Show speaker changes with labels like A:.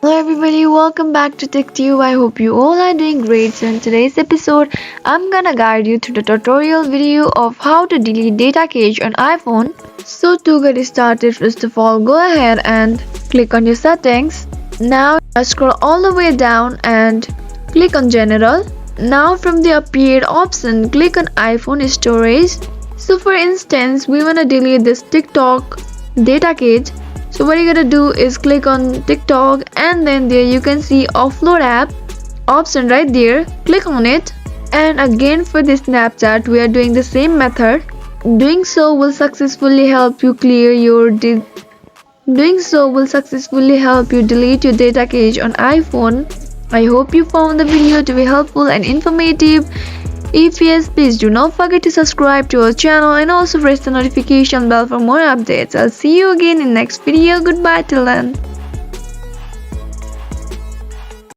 A: Hello everybody, welcome back to TechTube. I hope you all are doing great. So in today's episode, I'm gonna guide you through the tutorial video of how to delete data cache on iPhone. So to get started, first of all, go ahead and click on your settings. Now scroll all the way down and click on General. Now from the appeared option, click on iPhone storage. So for instance, we wanna delete this TikTok data cache. So what you're gonna do is click on TikTok and then there you can see offload app option right there. Click on it, and again for the Snapchat we are doing the same method. Doing so will successfully help you delete your data cache on iPhone. I hope you found the video to be helpful and informative. If yes, please do not forget to subscribe to our channel and also press the notification bell for more updates. I'll see you again in next video. Goodbye till then.